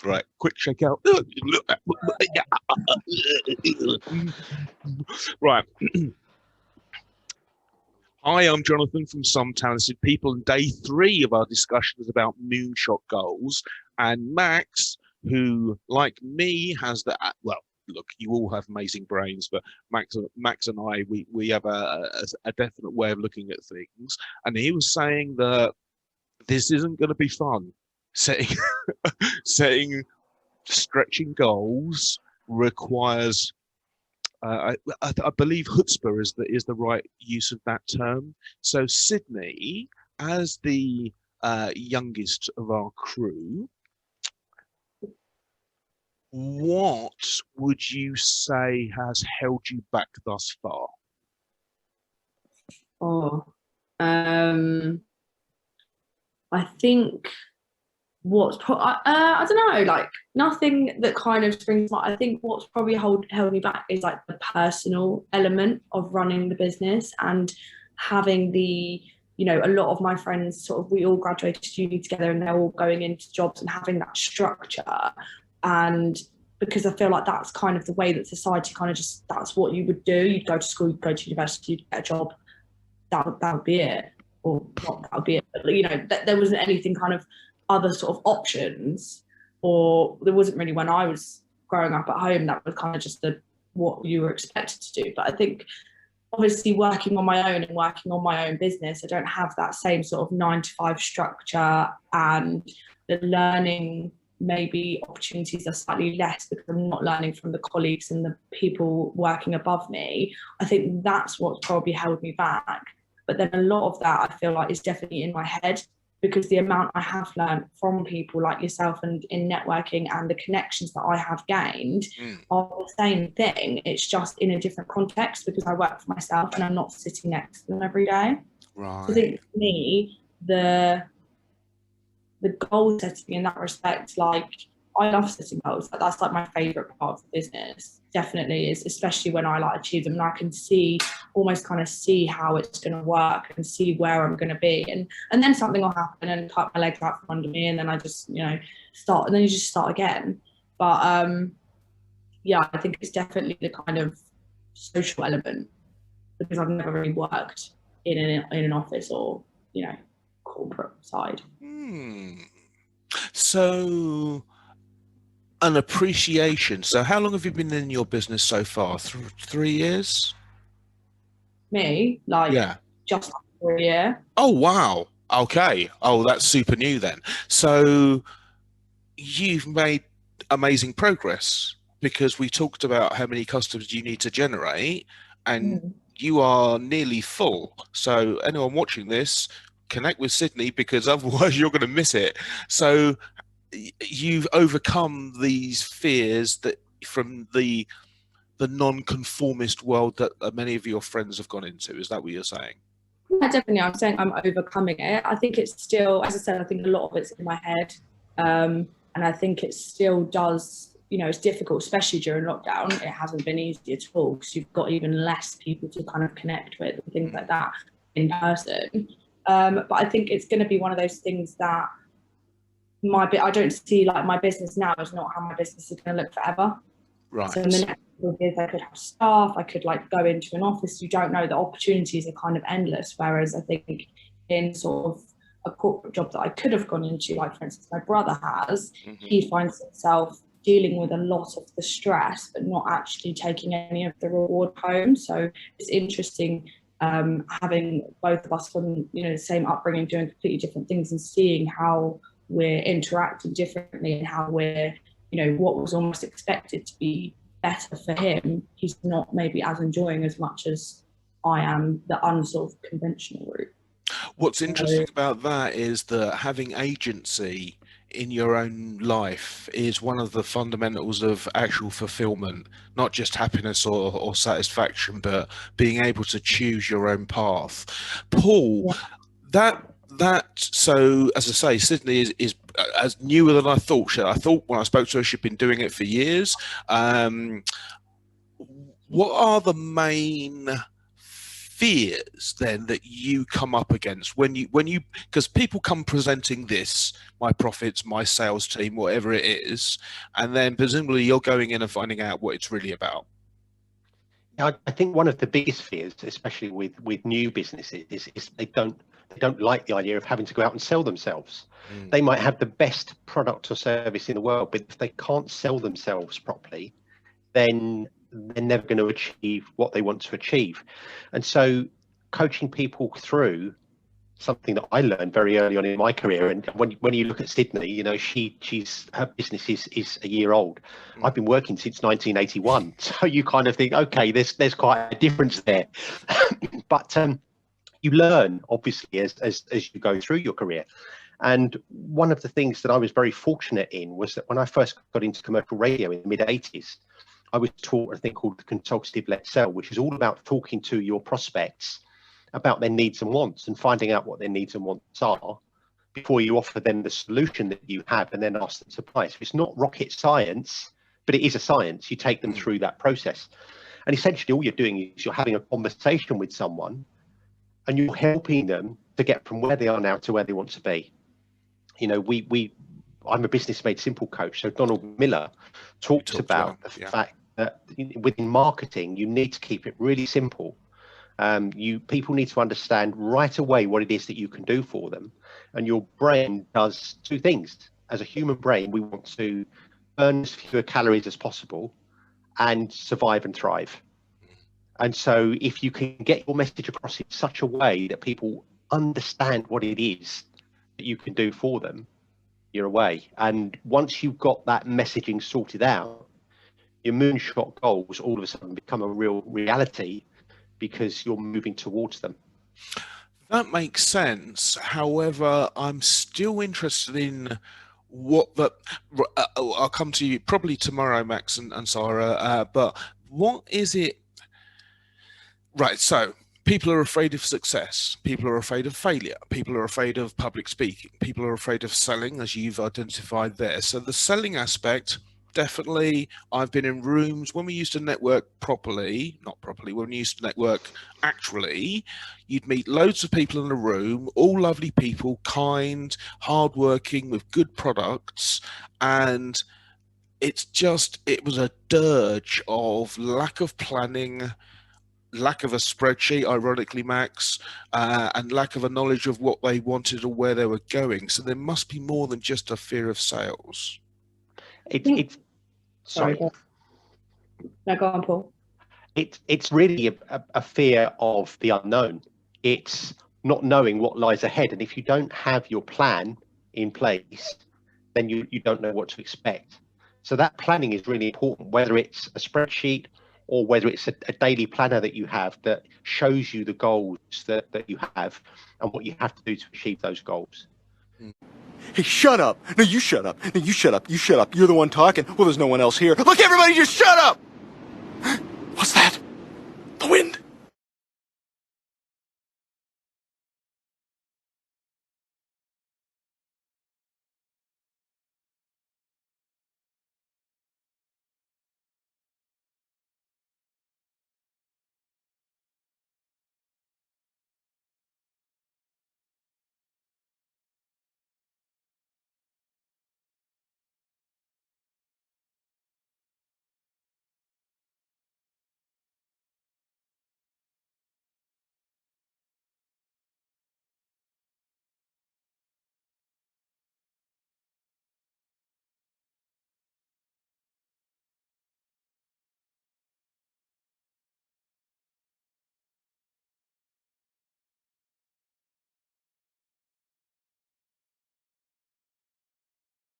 Right, quick checkout. Right. Hi, I'm Jonathan from Some Talented People, and day 3 of our discussion is about moonshot goals. And Max, who, like me, has the well, look, you all have amazing brains, but Max and I, we have a definite way of looking at things. And he was saying that this isn't going to be fun. Setting setting stretching goals requires I believe chutzpah is the right use of that term. So Sydney, as the youngest of our crew, what would you say has held you back thus far? Oh, I think I don't know, like nothing that kind of springs to mind. I think what's probably held me back is like the personal element of running the business and having a lot of my friends sort of, we all graduated uni together and they're all going into jobs and having that structure. And because I feel like that's kind of the way that society kind of just, that's what you would do. You'd go to school, you'd go to university, you'd get a job. That would be it. Or not that would be it, but there wasn't anything kind of other sort of options, or there wasn't really when I was growing up at home. That was kind of just what you were expected to do. But I think obviously working on my own and working on my own business, I don't have that same sort of 9 to 5 structure, and the learning maybe opportunities are slightly less because I'm not learning from the colleagues and the people working above me. I think that's what's probably held me back. But then a lot of that I feel like is definitely in my head, because the amount I have learned from people like yourself and in networking and the connections that I have gained are the same thing. It's just in a different context because I work for myself and I'm not sitting next to them every day. Right. So I think for me, the goal setting in that respect, like I love setting goals. That's like my favorite part of the business. Definitely is, especially when I like achieve them and I can almost kind of see how it's going to work and see where I'm going to be. And then something will happen and cut my legs out from under me, and then I just, start, and then you just start again. But yeah, I think it's definitely the kind of social element, because I've never really worked in an office or, corporate side. So an appreciation. So how long have you been in your business so far? 3 years? Me, just for a year. Oh, wow. Okay. Oh, that's super new then. So you've made amazing progress, because we talked about how many customers you need to generate, and you are nearly full. So anyone watching this, connect with Sydney, because otherwise you're going to miss it. So you've overcome these fears that from the non-conformist world that many of your friends have gone into. Is that what you're saying? Yeah, definitely. I'm saying I'm overcoming it. I think it's still, as I said, I think a lot of it's in my head. And I think it still does, it's difficult, especially during lockdown. It hasn't been easy at all because you've got even less people to kind of connect with and things like that in person. But I think it's going to be one of those things that I don't see like my business now is not how my business is going to look forever. Right. So in the next couple of years, I could have staff, I could like go into an office. You don't know, the opportunities are kind of endless. Whereas I think in sort of a corporate job that I could have gone into, like for instance, my brother has, he finds himself dealing with a lot of the stress, but not actually taking any of the reward home. So it's interesting having both of us from, the same upbringing, doing completely different things and seeing how we're interacting differently and how we're, what was almost expected to be better for him, he's not maybe as enjoying as much as I am the unsort of conventional route. What's interesting about that is that having agency in your own life is one of the fundamentals of actual fulfillment, not just happiness or satisfaction, but being able to choose your own path. Paul, so as I say, Sydney is as newer than I thought. I thought when I spoke to her, she'd been doing it for years. What are the main fears then that you come up against when you because people come presenting this, my profits, my sales team, whatever it is, and then presumably you're going in and finding out what it's really about? I think one of the biggest fears, especially with new businesses, is they don't like the idea of having to go out and sell themselves. They might have the best product or service in the world, but if they can't sell themselves properly, then they're never going to achieve what they want to achieve. And so coaching people through something that I learned very early on in my career. And when you look at Sydney, you know, her business is a year old. I've been working since 1981. So you kind of think, okay, there's quite a difference there. But you learn obviously as you go through your career. And one of the things that I was very fortunate in was that when I first got into commercial radio in the mid 80s, I was taught a thing called the consultative-led sell, which is all about talking to your prospects about their needs and wants and finding out what their needs and wants are before you offer them the solution that you have and then ask them to buy. So it's not rocket science, but it is a science. You take them through that process. And essentially all you're doing is you're having a conversation with someone and you're helping them to get from where they are now to where they want to be. You know, I'm a business made simple coach. So Donald Miller talks about the fact that within marketing, you need to keep it really simple. People need to understand right away what it is that you can do for them. And your brain does two things. As a human brain, we want to burn as fewer calories as possible and survive and thrive. And so if you can get your message across in such a way that people understand what it is that you can do for them, you're away. And once you've got that messaging sorted out, your moonshot goals all of a sudden become a real reality because you're moving towards them. That makes sense. However, I'm still interested in what the I'll come to you probably tomorrow, Max and Sarah, but what is it? Right, so people are afraid of success, people are afraid of failure, people are afraid of public speaking, people are afraid of selling, as you've identified there. So the selling aspect, definitely. I've been in rooms when we used to network when we used to network actually, you'd meet loads of people in a room, all lovely people, kind, hardworking, with good products, and it was a dirge of lack of planning, lack of a spreadsheet, ironically, Max, and lack of a knowledge of what they wanted or where they were going. So there must be more than just a fear of sales. Sorry. No, go on, Paul. It's really a fear of the unknown. It's not knowing what lies ahead. And if you don't have your plan in place, then you don't know what to expect. So that planning is really important, whether it's a spreadsheet or whether it's a daily planner that you have that shows you the goals that you have and what you have to do to achieve those goals. Hey, shut up. No, you shut up. No, you shut up. You shut up. You're the one talking. Well, there's no one else here. Look, everybody, just shut up.